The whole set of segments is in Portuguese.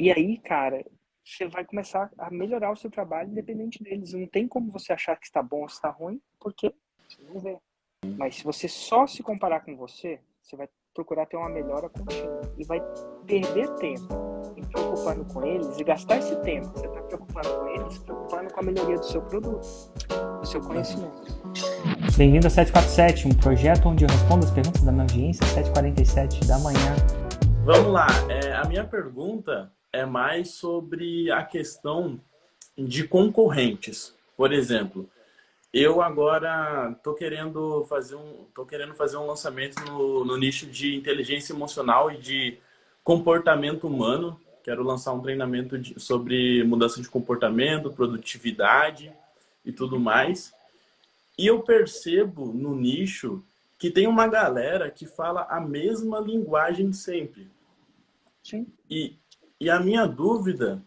E aí, cara, você vai começar a melhorar o seu trabalho independente deles. Não tem como você achar que está bom ou está ruim, porque você não vê. Mas se você só se comparar com você, você vai procurar ter uma melhora contínua e vai perder tempo em preocupando com eles e gastar esse tempo que você está preocupando com eles, preocupando com a melhoria do seu produto, do seu conhecimento. Bem-vindo ao 747, um projeto onde eu respondo as perguntas da minha audiência, 7h47 da manhã. Vamos lá, a minha pergunta é mais sobre a questão de concorrentes. Por exemplo, eu agora tô querendo fazer um lançamento no nicho de inteligência emocional e de comportamento humano. Quero lançar um treinamento sobre mudança de comportamento, produtividade e tudo mais. E eu percebo no nicho que tem uma galera que fala a mesma linguagem sempre. Sim. E a minha dúvida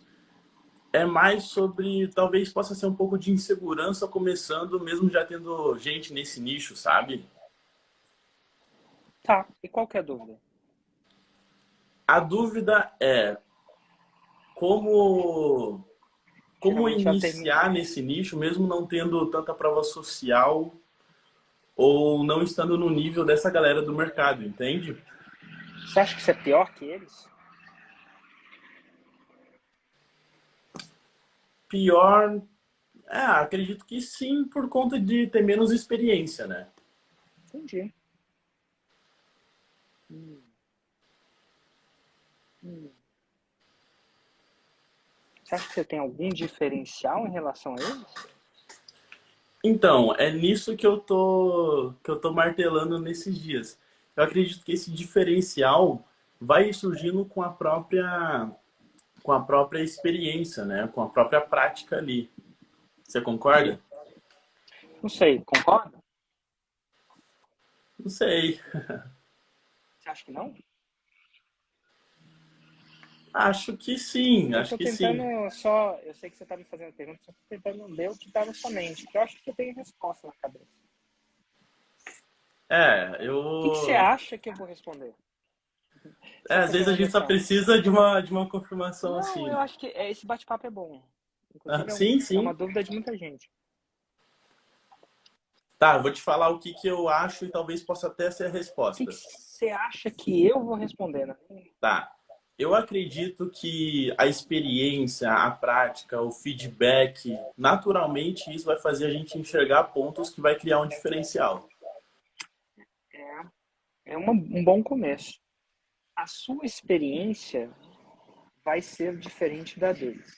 é mais sobre, talvez possa ser um pouco de insegurança começando, mesmo já tendo gente nesse nicho, sabe? Tá, e qual que é a dúvida? A dúvida é como Geralmente ela termina. iniciar nesse nicho, mesmo não tendo tanta prova social ou não estando no nível dessa galera do mercado, entende? Você acha que você é pior que eles? Pior, acredito que sim, por conta de ter menos experiência, né? Entendi. Você acha que você tem algum diferencial em relação a eles? Então, é nisso que eu tô martelando nesses dias. Eu acredito que esse diferencial vai surgindo com a própria experiência, né? Com a própria prática ali. Você concorda? Não sei, concorda? Não sei. Você acha que não? Acho que sim, Eu acho tô que tentando sim. só. Eu sei que você tá me fazendo pergunta, só tô tentando ler o que tá na sua mente, porque eu acho que eu tenho resposta na cabeça. O que você Eu. acha que eu vou responder? Só Às pra ter vezes a uma gente só noção. precisa de uma confirmação Não, eu assim. acho que esse bate-papo é bom. Ah, Inclusive, sim, é uma sim. dúvida de muita gente. Tá, vou te falar o que que eu acho e talvez possa até ser a O que resposta. você acha que eu vou responder, né? Tá. Eu acredito que a experiência, a prática, o feedback, naturalmente isso vai fazer a gente enxergar pontos que vai criar um diferencial. É um bom começo. A sua experiência vai ser diferente da deles.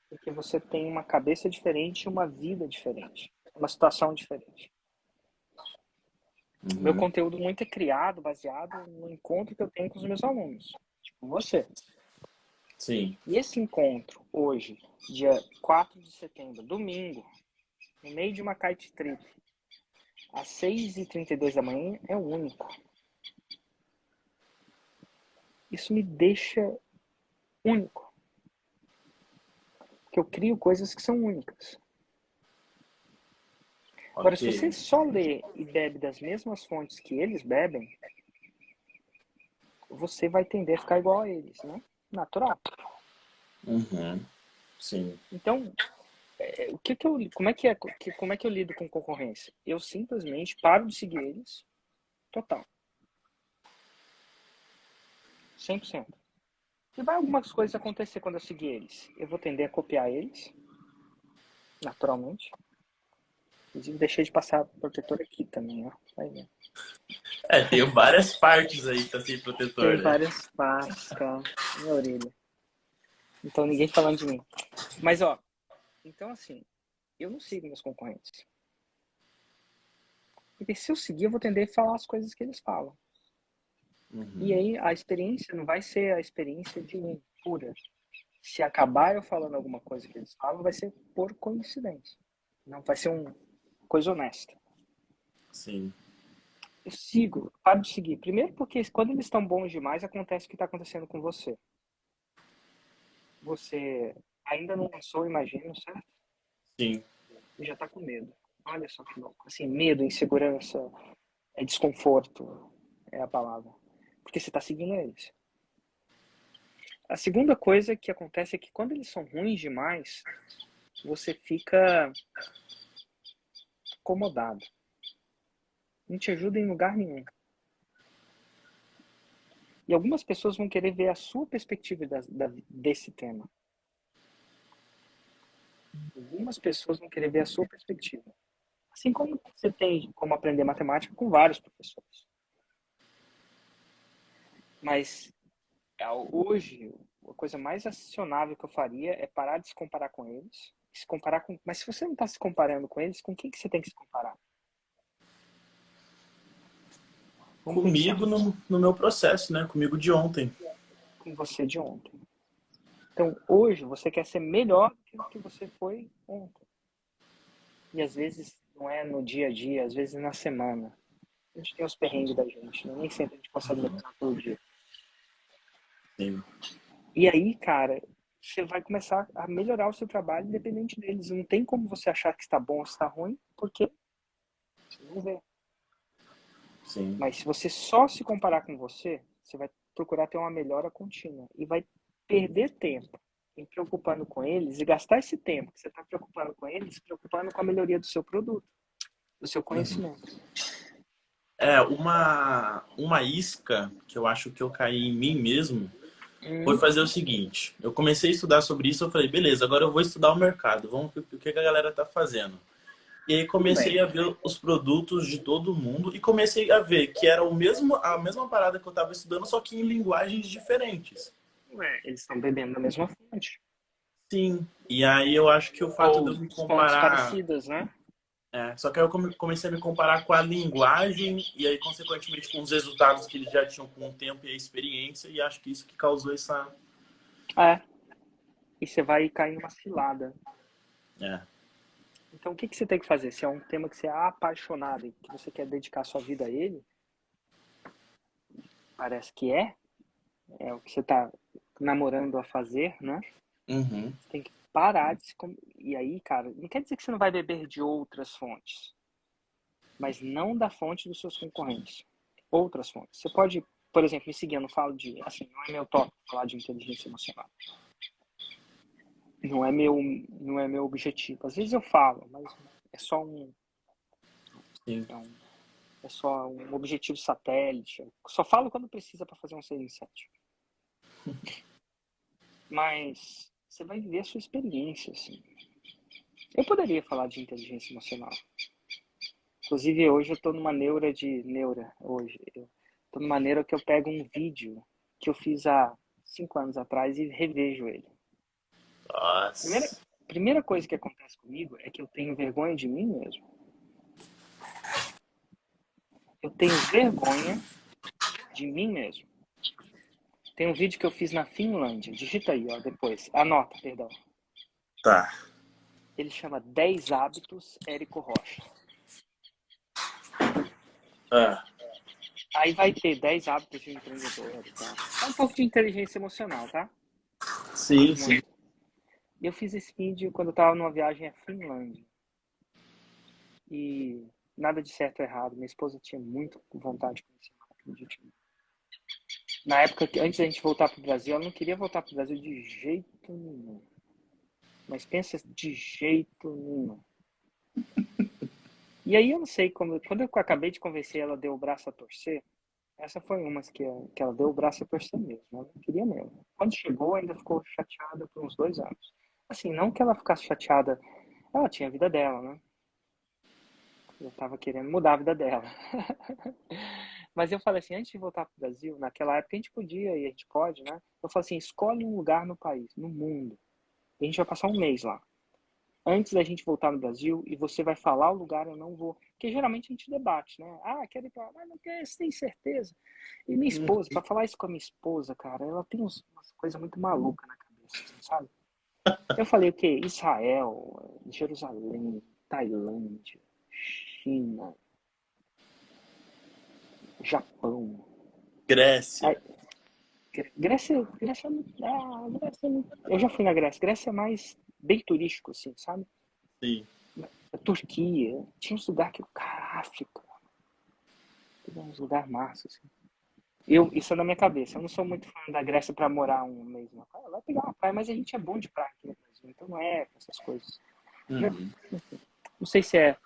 Porque você tem uma cabeça diferente e uma vida diferente. Uma situação diferente. Meu Uhum. conteúdo muito é criado, baseado no encontro que eu tenho com os meus alunos. Tipo você. Sim. E esse encontro, hoje, dia 4 de setembro, domingo, no meio de uma kite trip, às 6h32 da manhã, é único. Isso me deixa único. Porque eu crio coisas que são únicas. Agora, se você Ok. só lê e bebe das mesmas fontes que eles bebem, você vai tender a ficar igual a eles, né? Natural. Uhum. Sim. Então, como é que eu lido com concorrência? Eu simplesmente paro de seguir eles, total, 100%. E vai algumas coisas acontecer quando eu seguir eles. Eu vou tender a copiar eles, naturalmente. Inclusive, deixei de passar protetor aqui também, ó. Aí, Tem várias partes aí que tá sem tem protetor, né? várias partes, cara. Minha orelha. Então, ninguém falando de mim. Mas, ó, então assim, eu não sigo meus concorrentes. Porque se eu seguir, eu vou tender a falar as coisas que eles falam. E Uhum. aí a experiência não vai ser a experiência de pura. Se acabar eu falando alguma coisa que eles falam, vai ser por coincidência. Não vai ser uma coisa honesta. Sim. Eu sigo, paro de seguir. Primeiro porque quando eles estão bons demais, acontece o que está acontecendo com você. Você ainda não lançou, imagino, certo? Sim. E já está com medo. Olha só que louco. Assim, medo, insegurança, desconforto é a palavra. Porque você está seguindo eles. A segunda coisa que acontece é que quando eles são ruins demais, você fica acomodado. Não te ajuda em lugar nenhum. E algumas pessoas vão querer ver a sua perspectiva desse tema. Algumas pessoas vão querer ver a sua perspectiva. Assim como você tem como aprender matemática com vários professores. Mas hoje, a coisa mais acionável que eu faria é parar de se comparar com eles. Se comparar com... Mas se você não está se comparando com eles, com quem que você tem que se comparar? Vamos Comigo no meu processo, né? Comigo de ontem. com você de ontem. Então, hoje, você quer ser melhor do que o que você foi ontem. E às vezes não é no dia a dia, às vezes na semana. A gente tem os perrengues da gente, né? Nem sempre a gente consegue melhorar todo dia. Sim. E aí, cara, você vai começar a melhorar o seu trabalho independente deles. Não tem como você achar que está bom ou está ruim, porque você não vê. Sim. Mas se você só se comparar com você, você vai procurar ter uma melhora contínua e vai perder tempo em preocupando com eles e gastar esse tempo que você está preocupando com eles, preocupando com a melhoria do seu produto, do seu conhecimento. Uma isca que eu acho que eu caí em mim mesmo foi fazer o seguinte. Eu comecei a estudar sobre isso, eu falei, beleza, agora eu vou estudar o mercado, vamos ver o que a galera tá fazendo. E aí comecei a ver os produtos de todo mundo e comecei a ver que era a mesma parada que eu estava estudando, só que em linguagens diferentes. Eles estão bebendo da mesma fonte. Sim. E aí eu acho que o fato de eu me Fontes comparar... parecidas, né? Só que aí eu comecei a me comparar com a linguagem e aí, consequentemente, com os resultados que eles já tinham com o tempo e a experiência, e acho que isso que causou essa... E você vai cair numa cilada. Então, o que você tem que fazer? Se é um tema que você é apaixonado e que você quer dedicar sua vida a ele, parece que é o que você está namorando a fazer, né? Uhum. Você tem que parar de se... E aí, cara, não quer dizer que você não vai beber de outras fontes, mas não da fonte dos seus concorrentes. Outras fontes. Você pode, por exemplo, me seguir, eu não falo de... Assim, não é meu tópico falar de inteligência emocional. Não é meu objetivo. Às vezes eu falo, mas é só Sim. é só um objetivo satélite. Eu só falo quando precisa para fazer um 6 em 7. Mas você vai viver a sua experiência, assim. Eu poderia falar de inteligência emocional. Inclusive, hoje eu estou numa neura. Hoje. Eu estou numa neura que eu pego um vídeo que eu fiz há 5 anos atrás e revejo ele. Nossa. Primeira coisa que acontece comigo é que eu tenho vergonha de mim mesmo. Eu tenho vergonha de mim mesmo. Tem um vídeo que eu fiz na Finlândia. Digita aí, ó, depois. Anota, perdão. Tá. Ele chama 10 Hábitos Érico Rocha. Aí vai ter 10 hábitos de empreendedor. Tá? É um pouco de inteligência emocional, tá? Sim, sim. Eu fiz esse vídeo quando eu estava numa viagem à Finlândia. E nada de certo ou errado. Minha esposa tinha muito vontade de conhecer, acredite. Na época, antes da gente voltar para o Brasil, ela não queria voltar para o Brasil de jeito nenhum. Mas pensa, de jeito nenhum. E aí eu não sei, quando eu acabei de convencer ela, deu o braço a torcer. Essa foi uma que ela deu o braço a torcer mesmo. Ela não queria mesmo. Quando chegou, ainda ficou chateada por uns 2 anos. Assim, não que ela ficasse chateada. Ela tinha a vida dela, né? Eu tava querendo mudar a vida dela. Mas eu falei assim, antes de voltar pro Brasil, naquela época a gente podia e a gente pode, né? Eu falei assim, escolhe um lugar no país, no mundo. E a gente vai passar um mês lá. Antes da gente voltar no Brasil, e você vai falar o lugar, eu não vou. Porque geralmente a gente debate, né? Ah, quero ir pra lá, mas não quer, você tem certeza. E minha esposa, pra falar isso com a minha esposa, cara, ela tem umas coisas muito malucas na cabeça, sabe? Eu falei o quê? Israel, Jerusalém, Tailândia, China, Japão. Grécia. Aí, Grécia, eu já fui na Grécia. Grécia é mais bem turístico, assim, sabe? Sim. A Turquia, tinha uns lugares que... Cara, África. Tem uns lugares massa, assim. Isso é na minha cabeça. Eu não sou muito fã da Grécia para morar um mês na praia. Vai pegar uma praia, mas a gente é bom de praia aqui no Brasil, então não é essas coisas. Uhum. Não sei se é.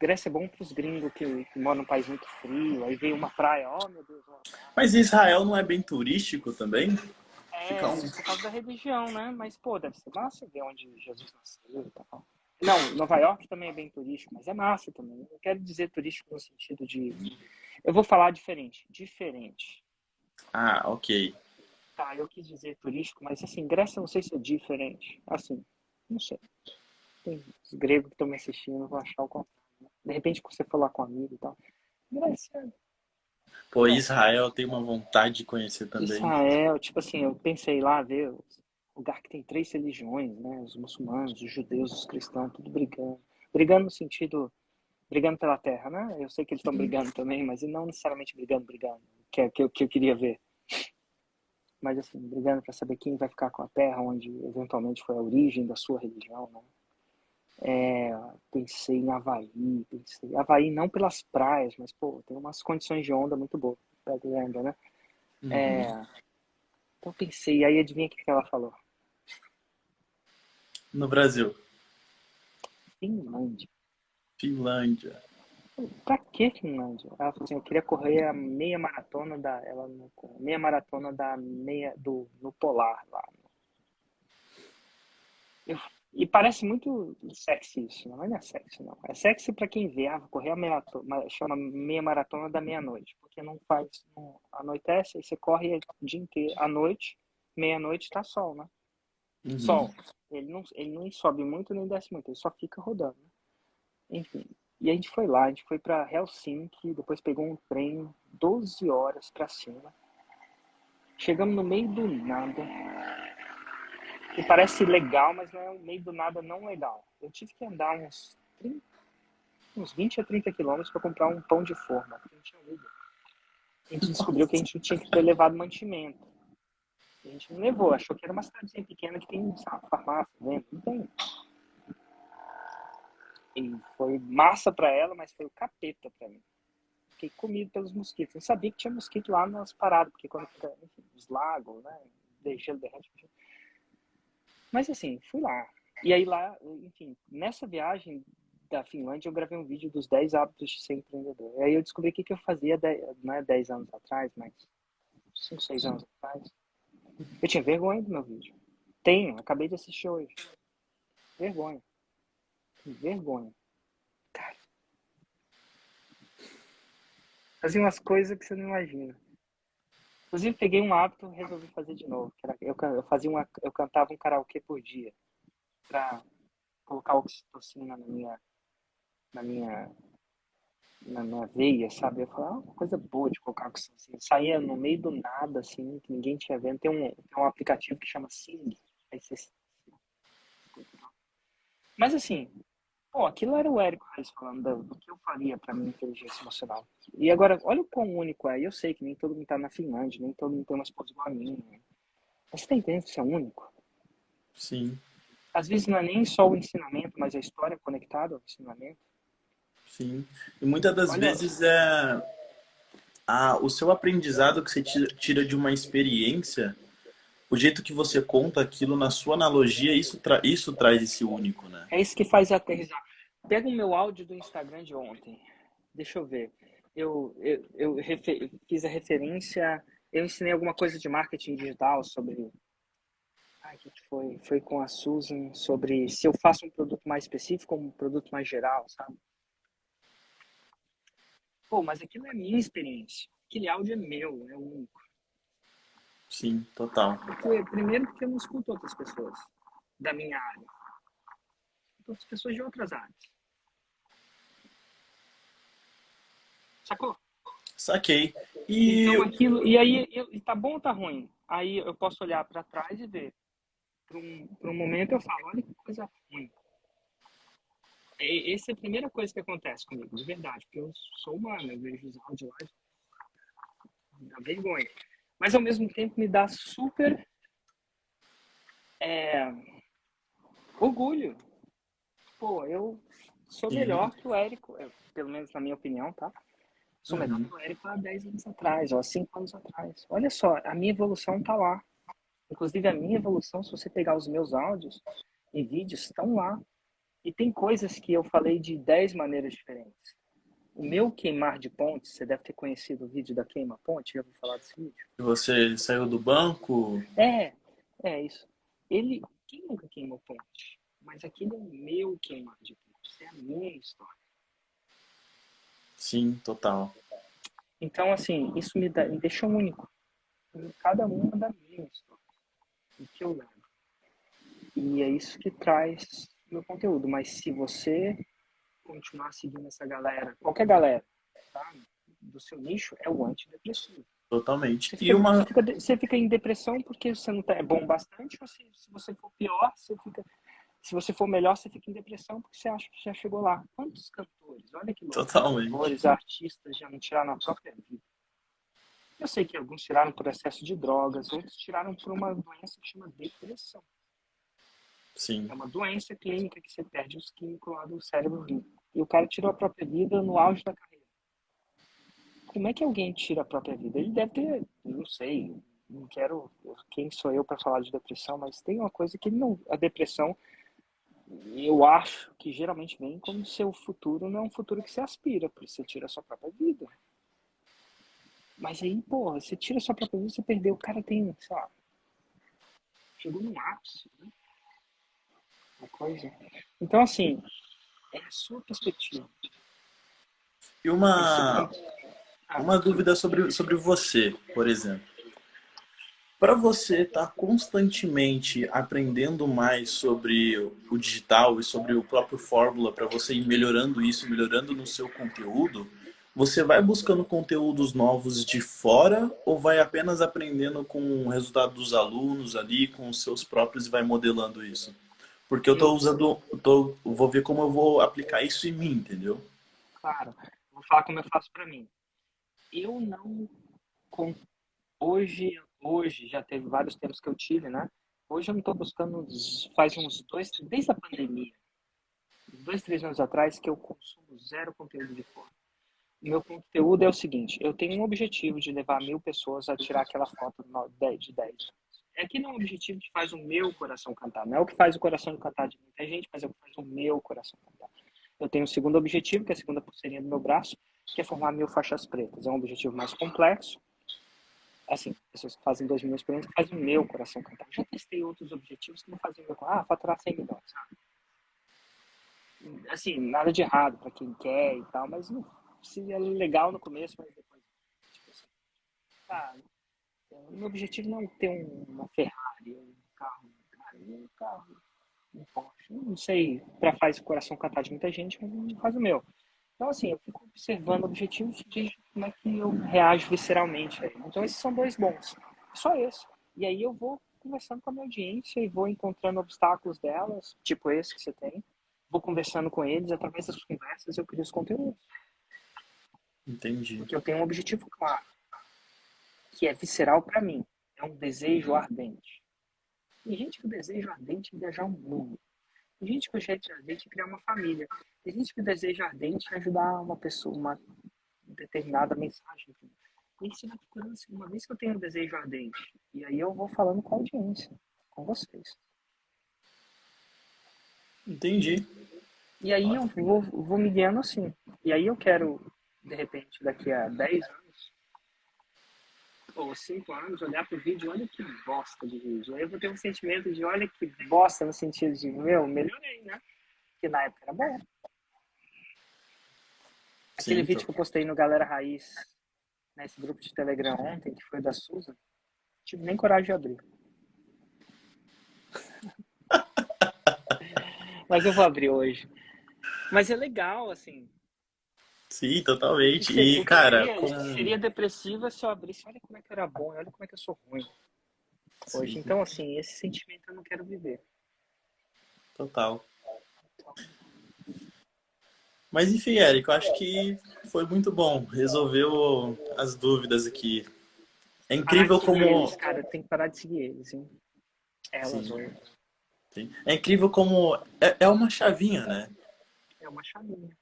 Grécia é bom para os gringos que moram num país muito frio, aí veio uma praia, oh meu Deus, uma praia. Mas Israel não é bem turístico também? Fica É, um... por causa da religião, né? Mas, pô, deve ser massa ver onde Jesus nasceu e tal. Não, Nova York também é bem turístico, mas é massa também. Eu quero dizer turístico no sentido de. Eu vou falar diferente. Diferente. Ah, ok. Tá, eu quis dizer turístico, mas assim, Grécia eu não sei se é diferente. Assim, não sei. Tem os gregos que estão me assistindo, vão achar o contrário. Né? De repente, quando você for lá com um amigo e tal. Grécia, Pô, Grécia. Israel tem uma vontade de conhecer também. Israel, tipo assim, eu pensei lá ver o lugar que tem três religiões, né? Os muçulmanos, os judeus, os cristãos, tudo brigando. Brigando no sentido, brigando pela terra, né? Eu sei que eles estão brigando também, mas não necessariamente brigando, que eu queria ver. Mas assim, brigando para saber quem vai ficar com a terra, onde eventualmente foi a origem da sua religião, né? Pensei em Havaí, Havaí não pelas praias, mas pô, tem umas condições de onda muito boas, pega onda, né? Uhum. Então pensei, aí adivinha o que ela falou? No Brasil, Finlândia. Finlândia. Pra que Finlândia? Ela falou assim, eu queria correr a meia maratona da meia do no polar lá. Eu- e parece muito sexy isso, não é sexy não. É sexy pra quem vê, vou correr a maratona, chama meia maratona da meia-noite, porque não anoitece, aí você corre o dia inteiro, à noite, meia-noite tá sol, né? Uhum. Sol. Ele não sobe muito nem desce muito, ele só fica rodando, né? Enfim. E a gente foi lá, a gente foi para Helsinki, depois pegou um trem 12 horas para cima. Chegamos no meio do nada. E parece legal, mas não é um meio do nada não legal. Eu tive que andar uns 20 a 30 quilômetros para comprar um pão de forma. A gente, a gente descobriu que a gente tinha que ter levado mantimento. A gente não levou, achou que era uma cidadezinha pequena que tem, sabe, farmácia dentro. Não tem. E foi massa para ela, mas foi o capeta para mim. Fiquei comido pelos mosquitos. Eu sabia que tinha mosquito lá nas paradas, porque quando fica, enfim, os lagos, né? Gelo derrete. Mas assim, fui lá. E aí lá, enfim, nessa viagem da Finlândia, eu gravei um vídeo dos 10 hábitos de ser empreendedor. E aí eu descobri o que eu fazia, não é 10 anos atrás, mas 5, 6 anos atrás. Eu tinha vergonha do meu vídeo. Tenho, acabei de assistir hoje. Vergonha. Vergonha. Cara, fazia umas coisas que você não imagina. Inclusive, peguei um hábito e resolvi fazer de novo. Eu cantava um karaokê por dia para colocar oxitocina na minha, na minha veia, sabe? Eu falava, uma coisa boa de colocar oxitocina. Saía no meio do nada, assim, que ninguém tinha vendo. Tem um aplicativo que chama Sing. Aí você... Mas assim, pô, aquilo era o Érico Reis falando do que eu faria para minha inteligência emocional. E agora, olha o quão único é. Eu sei que nem todo mundo tá na Finlândia, nem todo mundo tem uma esposa igual a minha. Mas você tá entendendo que isso é único? Sim, Às vezes não é nem só o ensinamento, mas a história conectada ao ensinamento. sim. E muitas das Olha, vezes o seu aprendizado que você tira de uma experiência, o jeito que você conta aquilo na sua analogia, isso traz esse único, né? é isso que faz aterrissar. Pega o meu áudio do Instagram de ontem. Deixa eu ver. Eu fiz a referência. Eu ensinei alguma coisa de marketing digital sobre. Ai, o que foi? Foi com a Susan sobre se eu faço um produto mais específico ou um produto mais geral, sabe? Pô, mas aquilo é a minha experiência. Aquele áudio é meu, é único. Sim, total. Primeiro, porque eu não escuto outras pessoas da minha área. Outras pessoas de outras áreas. Sacou? Saquei. E Então aquilo. E aí, tá bom ou tá ruim? Aí eu posso olhar para trás e ver. Por um momento eu falo, olha que coisa ruim. Essa é a primeira coisa que acontece comigo, de verdade, porque eu sou humano, eu vejo os áudios lá, me dá vergonha. Mas ao mesmo tempo me dá super é, orgulho. Pô, eu sou sim, melhor que o Érico, pelo menos na minha opinião, tá? Sou melhor que o Érico há 10 anos atrás, ou há 5 anos atrás. Olha só, a minha evolução tá lá. Inclusive, a minha evolução, se você pegar os meus áudios e vídeos, estão lá. E tem coisas que eu falei de 10 maneiras diferentes. O meu queimar de pontes, você deve ter conhecido o vídeo da queima-ponte, já ouviu falar desse vídeo? Você saiu do banco? É isso. Quem nunca queimou ponte? Mas aquele é o meu queimar de ponte, é a minha história. Sim, total. Então, assim, isso me deixa único. Cada uma da minha história. O que eu levo. E é isso que traz meu conteúdo. Mas se você continuar seguindo essa galera, qualquer galera, tá? Do seu nicho, é o antidepressivo. Totalmente. Você fica em depressão porque você não é bom bastante, ou se você for pior, se você for melhor, você fica em depressão porque você acha que já chegou lá. Quantos cantores, olha que louco, Totalmente. cantores, artistas já não tiraram a própria vida? Eu sei que alguns tiraram por excesso de drogas, outros tiraram por uma doença que chama depressão. Sim. É uma doença clínica que você perde os químicos lá do cérebro. E o cara tirou a própria vida no auge da carreira. Como é que alguém tira a própria vida? Ele deve ter, não sei, não quero, quem sou eu para falar de depressão, mas tem uma coisa que não, a depressão, eu acho que geralmente vem como seu futuro não é um futuro que você aspira, porque você tira a sua própria vida. Mas aí, porra, você tira a sua própria vida, você perdeu, o cara tem, sei lá, chegou num ápice, né? Uma coisa. Então, assim, é a sua perspectiva. E uma dúvida sobre você, por exemplo. Para você estar constantemente aprendendo mais sobre o digital e sobre o próprio Fórmula, para você ir melhorando isso, melhorando no seu conteúdo, você vai buscando conteúdos novos de fora ou vai apenas aprendendo com o resultado dos alunos ali, com os seus próprios e vai modelando isso? Porque eu estou usando, vou ver como eu vou aplicar isso em mim, entendeu? Claro, vou falar como eu faço para mim. Eu não, hoje já teve vários tempos que eu tive, né? Hoje eu não estou buscando, faz uns desde a pandemia, 2, 3 anos atrás, que eu consumo zero conteúdo de fora. O meu conteúdo é o seguinte, eu tenho um objetivo de levar 1000 pessoas a tirar aquela foto de 10. É que não é um objetivo que faz o meu coração cantar. Não é o que faz o coração cantar de muita gente, mas é o que faz o meu coração cantar. Eu tenho um segundo objetivo, que é a segunda pulseirinha do meu braço, que é formar 1000 faixas pretas. É um objetivo mais complexo. Assim, pessoas que fazem 2 milhões por ano, que fazem o meu coração cantar. Eu já testei outros objetivos que não fazem o meu coração. Faturar 100 milhões, sabe? Assim, nada de errado para quem quer e tal, mas não, se é legal no começo, mas depois, tipo assim, cara, o meu objetivo não é ter uma Ferrari, um carro, um Porsche, não sei, para fazer o coração cantar de muita gente, mas não faz o meu. Então, assim, eu fico observando objetivos e vejo como é que eu reajo visceralmente. Então, esses são 2 bons. Só esse. E aí eu vou conversando com a minha audiência e vou encontrando obstáculos delas, tipo esse que você tem. Vou conversando com eles, através das conversas eu crio os conteúdos. Entendi. Porque eu tenho um objetivo claro, que é visceral para mim. É um desejo ardente. Tem gente que o desejo ardente é viajar o mundo. Tem gente que o desejo ardente é criar uma família. Tem gente que o desejo ardente é ajudar uma pessoa, uma determinada mensagem. E você vai procurando assim, uma vez que eu tenho um desejo ardente, e aí eu vou falando com a audiência, com vocês. Entendi. E aí eu vou me guiando assim. E aí eu quero, de repente, daqui a 10 anos, ou 5 anos, olhar pro vídeo, olha que bosta de vídeo. Aí eu vou ter um sentimento de, olha que bosta, no sentido de, melhorei, né? Porque na época era bom. Aquele vídeo que eu postei no Galera Raiz, nesse grupo de Telegram ontem, que foi da Susan, não tive nem coragem de abrir. Mas eu vou abrir hoje. Mas é legal, assim. Sim, totalmente. E, cara, seria depressiva se eu abrisse, olha como é que eu era bom, olha como é que eu sou ruim hoje. Sim. Então, assim, esse sentimento eu não quero viver. Total. Mas, enfim, Érico, eu acho que foi muito bom. Resolveu as dúvidas aqui. É incrível como... Eles, cara, tem que parar de seguir eles, hein? Elas, hoje. Sim. É incrível como... É uma chavinha, né? É uma chavinha.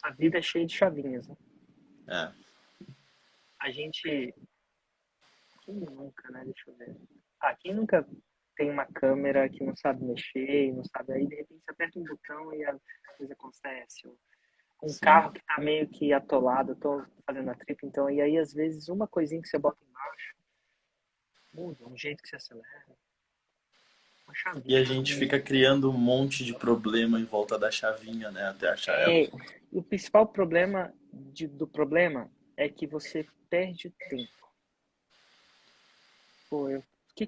A vida é cheia de chavinhas, né? É. A gente... Quem nunca, né? Deixa eu ver. Quem nunca tem uma câmera que não sabe mexer, e não sabe... Aí, de repente, você aperta um botão e a coisa acontece. Um Sim. carro que tá meio que atolado, eu tô fazendo a trip, então... E aí, às vezes, uma coisinha que você bota embaixo muda, um jeito que você acelera. Uma E a chavinha. gente fica criando um monte de problema em volta da chavinha, né? Até achar ela. O principal problema do problema é que você perde tempo. Pô, o que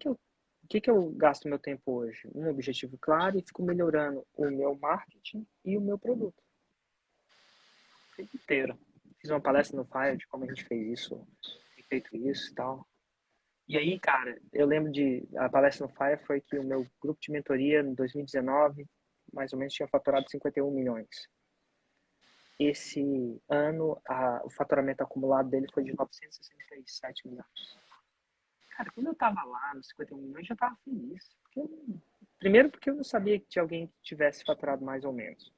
que eu gasto meu tempo hoje? Um objetivo claro e fico melhorando o meu marketing e o meu produto. O tempo inteiro. Fiz uma palestra no Fire de como a gente fez isso, feito isso e tal. E aí, cara, eu lembro a palestra no Fire foi que o meu grupo de mentoria em 2019, mais ou menos, tinha faturado 51 milhões. Esse ano, o faturamento acumulado dele foi de 967 milhões. Cara, quando eu tava lá nos 51 milhões, eu já tava feliz. Primeiro porque eu não sabia que tinha alguém que tivesse faturado mais ou menos.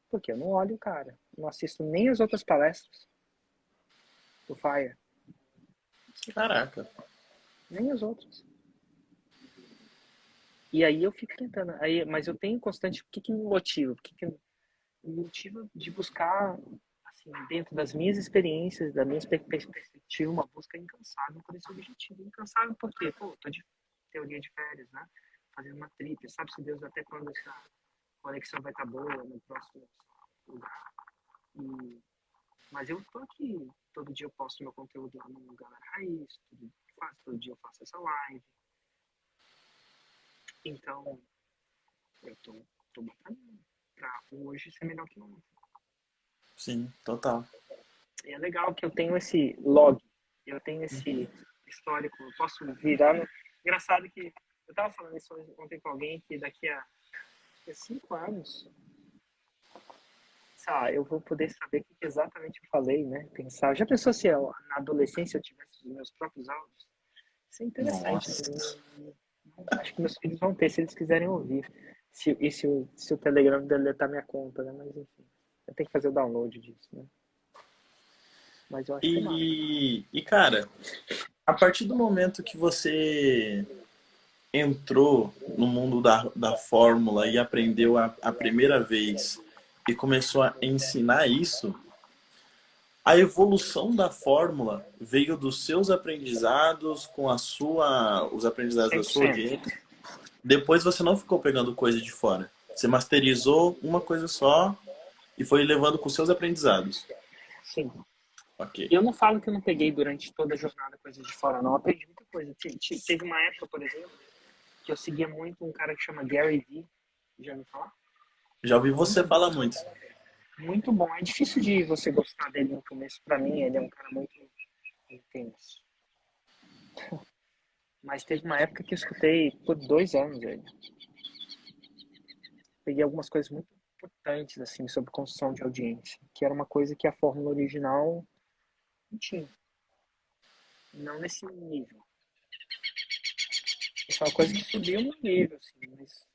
Porque eu não olho, cara. Não assisto nem as outras palestras do Fire. Caraca. Nem as outras. E aí eu fico tentando. Mas eu tenho constante... O que me motiva? Me motiva de buscar, assim, dentro das minhas experiências, da minha perspectiva, uma busca incansável por esse objetivo. Incansável porque, tô de teoria de férias, né? Fazendo uma trip, sabe-se Deus até quando essa conexão vai estar boa no próximo lugar. Mas eu tô aqui, todo dia eu posto meu conteúdo lá no Galera Raiz, quase todo dia eu faço essa live. Então, eu tô batalhando pra hoje ser melhor que ontem. Sim, total. E é legal que eu tenho esse log, eu tenho esse histórico, eu posso virar no... Engraçado que eu tava falando isso ontem com alguém que daqui a 5 anos, sei lá, eu vou poder saber o que exatamente eu falei, né? Pensar. Já pensou se na adolescência eu tivesse os meus próprios áudios? Isso é interessante. Nossa. Acho que meus filhos vão ter, se eles quiserem ouvir. Se o Telegram deletar minha conta, né? Mas enfim, eu tenho que fazer o download disso, né? Mas eu acho que é massa. Cara, a partir do momento que você entrou no mundo da fórmula e aprendeu a primeira vez e começou a ensinar isso, a evolução da fórmula veio dos seus aprendizados com os aprendizados da sua 100%. audiência. Depois você não ficou pegando coisa de fora. Você masterizou uma coisa só e foi levando com seus aprendizados. Sim. Ok. Eu não falo que eu não peguei durante toda a jornada coisas de fora, não. Eu aprendi muita coisa. Teve uma época, por exemplo, que eu seguia muito um cara que chama Gary Vee. Já ouviu falar? Já ouvi você falar muito. Muito bom. É difícil de você gostar dele no começo. Pra mim, ele é um cara muito intenso. Mas teve uma época que eu escutei por 2 anos ele. Peguei algumas coisas muito importantes, assim, sobre construção de audiência. Que era uma coisa que a fórmula original não tinha. Não nesse nível. Isso é uma coisa que subiu no nível, assim, mas...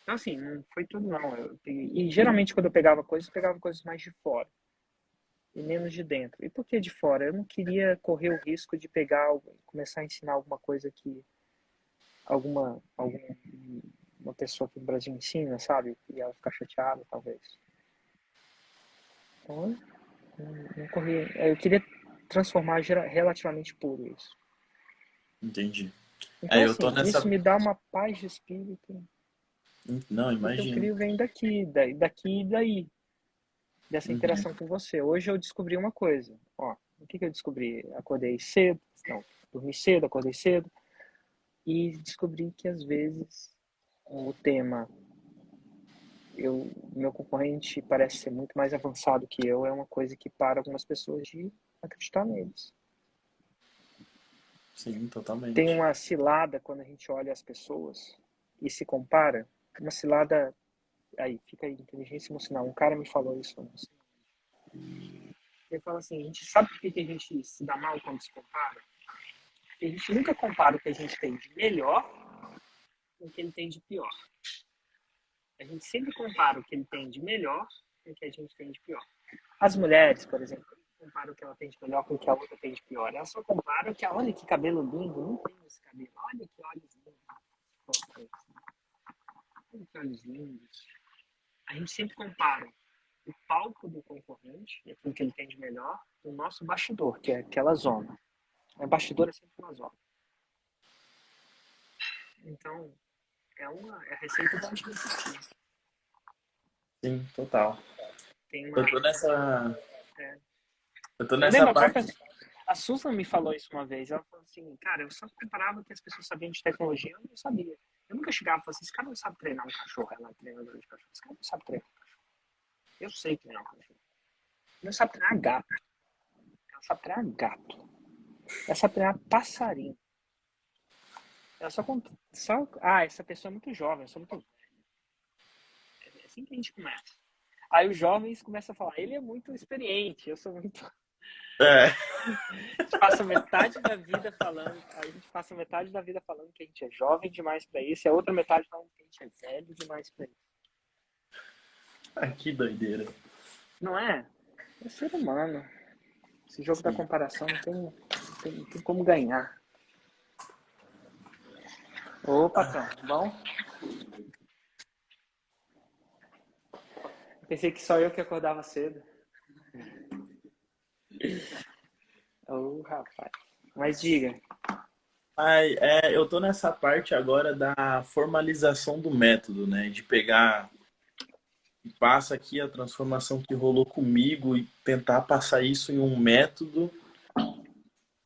Então, assim, não foi tudo, não. E geralmente, quando eu pegava coisas mais de fora. E menos de dentro. E por que de fora? Eu não queria correr o risco de começar a ensinar alguma coisa que alguma pessoa aqui no Brasil ensina, sabe? E ela ficar chateada, talvez. Então, não corri. Eu queria transformar relativamente puro isso. Entendi. Então, Eu tô assim, nessa... isso me dá uma paz de espírito. Não, Porque eu imagino. crio vem daqui e daí. Dessa interação com você. Hoje eu descobri uma coisa. Ó, o que eu descobri? Acordei cedo. Não, dormi cedo, acordei cedo. E descobri que às vezes o tema... meu concorrente parece ser muito mais avançado que eu, é uma coisa que para algumas pessoas de acreditar neles. Sim, totalmente. Tem uma cilada quando a gente olha as pessoas e se compara, uma cilada, aí fica aí, inteligência emocional. Um cara me falou isso, não sei. Ele fala assim, a gente sabe por que a gente se dá mal quando se compara? Porque a gente nunca compara o que a gente tem de melhor com o que ele tem de pior. A gente sempre compara o que ele tem de melhor com o que a gente tem de pior. As mulheres, por exemplo, não comparam o que ela tem de melhor com o que a outra tem de pior. Elas só comparam que, olha que cabelo lindo, não tem esse cabelo. Olha que olhos lindos. Olha que olhos lindos. A gente sempre compara o palco do concorrente, e aquilo que ele tem de melhor, o nosso bastidor, que é aquela zona. O bastidor é sempre uma zona. Então, é a receita da agilidade. Sim, total. Tem Eu tô nessa... É. Eu tô nessa Lembra, parte... a Susan me falou isso uma vez. Ela falou assim, cara, eu só comparava que as pessoas sabiam de tecnologia, eu não sabia. Eu nunca chegava e falava assim, esse cara não sabe treinar um cachorro, ela é treinadora de cachorro. Esse cara não sabe treinar um cachorro. Eu sei treinar um cachorro. Não sabe treinar gato. Ela sabe treinar gato. Ela sabe treinar passarinho. Ela só... essa pessoa é muito jovem, eu sou muito velho. É assim que a gente começa. Aí os jovens começam a falar, ele é muito experiente, eu sou muito... É. A gente passa metade da vida falando que a gente é jovem demais pra isso, e a outra metade falando que a gente é velho demais pra isso. Ah, que doideira. Não é? É ser humano. Esse jogo da comparação não tem como ganhar. Ô, patrão, bom? Pensei que só eu que acordava cedo. Ô, rapaz. Mas diga. Eu tô nessa parte agora da formalização do método, né? De pegar, passa aqui a transformação que rolou comigo e tentar passar isso em um método.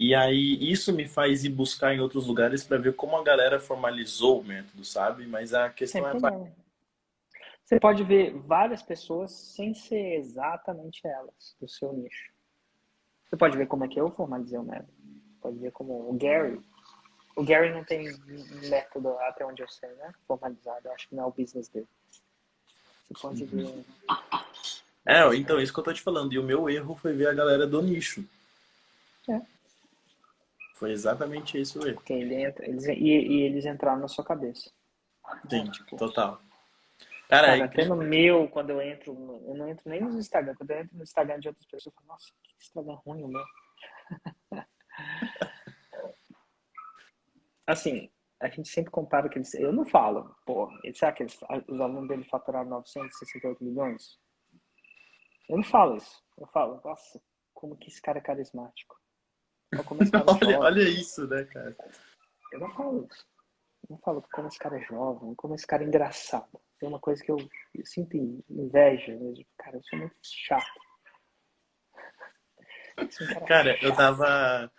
E aí isso me faz ir buscar em outros lugares para ver como a galera formalizou o método, sabe? Mas a questão é... Você pode ver várias pessoas sem ser exatamente elas, do seu nicho. Você pode ver como é que eu formalizei o método. Pode ver como o Gary. O Gary não tem método, até onde eu sei, né? Formalizado. Eu acho que não é o business dele. Você pode ver... Então, isso que eu tô te falando. E o meu erro foi ver a galera do nicho. É. Foi exatamente esse o erro. Porque eles entraram na sua cabeça. Sim, Tipo, total. Cara, até no meu, quando eu entro, eu não entro nem no Instagram. Quando eu entro no Instagram de outras pessoas, eu falo, nossa, que Instagram ruim o meu. Assim, a gente sempre compara que eles... Eu não falo, pô, será que os alunos dele faturaram 968 milhões? Eu não falo isso. Eu falo, nossa, como que esse cara é carismático. Olha como esse cara é jovem. Olha isso, né, cara? Eu não falo isso. Eu não falo como esse cara é jovem, como esse cara é engraçado. Tem uma coisa que eu sinto inveja mesmo. Cara, eu sou muito chato. Cara, eu tava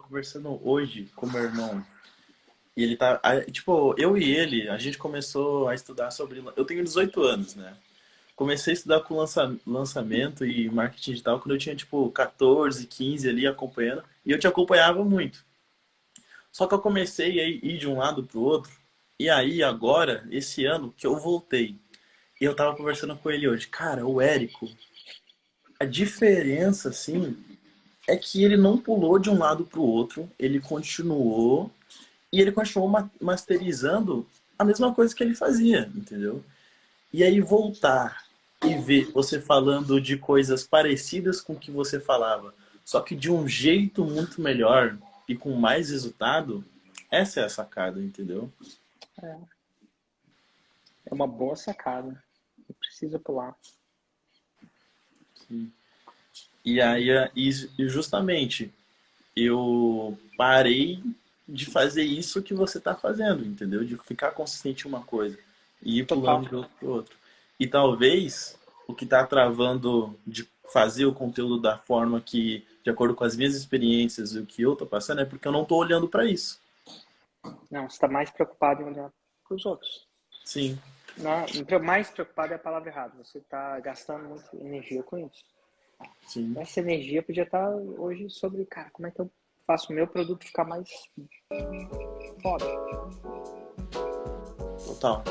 conversando hoje com meu irmão. E ele tá... Tipo, eu e ele, a gente começou a estudar sobre... Eu tenho 18 anos, né? Comecei a estudar com lançamento e marketing digital quando eu tinha, tipo, 14, 15 ali acompanhando. E eu te acompanhava muito. Só que eu comecei a ir de um lado pro outro. E aí, agora, esse ano, que eu voltei. E eu tava conversando com ele hoje. Cara, o Érico, a diferença, assim, é que ele não pulou de um lado pro outro. Ele continuou. E ele continuou masterizando a mesma coisa que ele fazia, entendeu? E aí voltar e ver você falando de coisas parecidas com o que você falava, só que de um jeito muito melhor e com mais resultado, essa é a sacada, entendeu? É uma boa sacada. Não precisa pular. Sim. E aí, justamente, eu parei de fazer isso que você está fazendo, entendeu? De ficar consistente em uma coisa e ir pulando de outro para outro. E talvez o que está travando de fazer o conteúdo da forma que, de acordo com as minhas experiências e o que eu estou passando, é porque eu não estou olhando para isso. Não, você está mais preocupado em olhar para os outros. Sim. Não, mais preocupado é a palavra errada. Você está gastando muita energia com isso. Sim. Essa energia podia estar hoje sobre, cara, como é que eu faço o meu produto ficar mais foda. Total.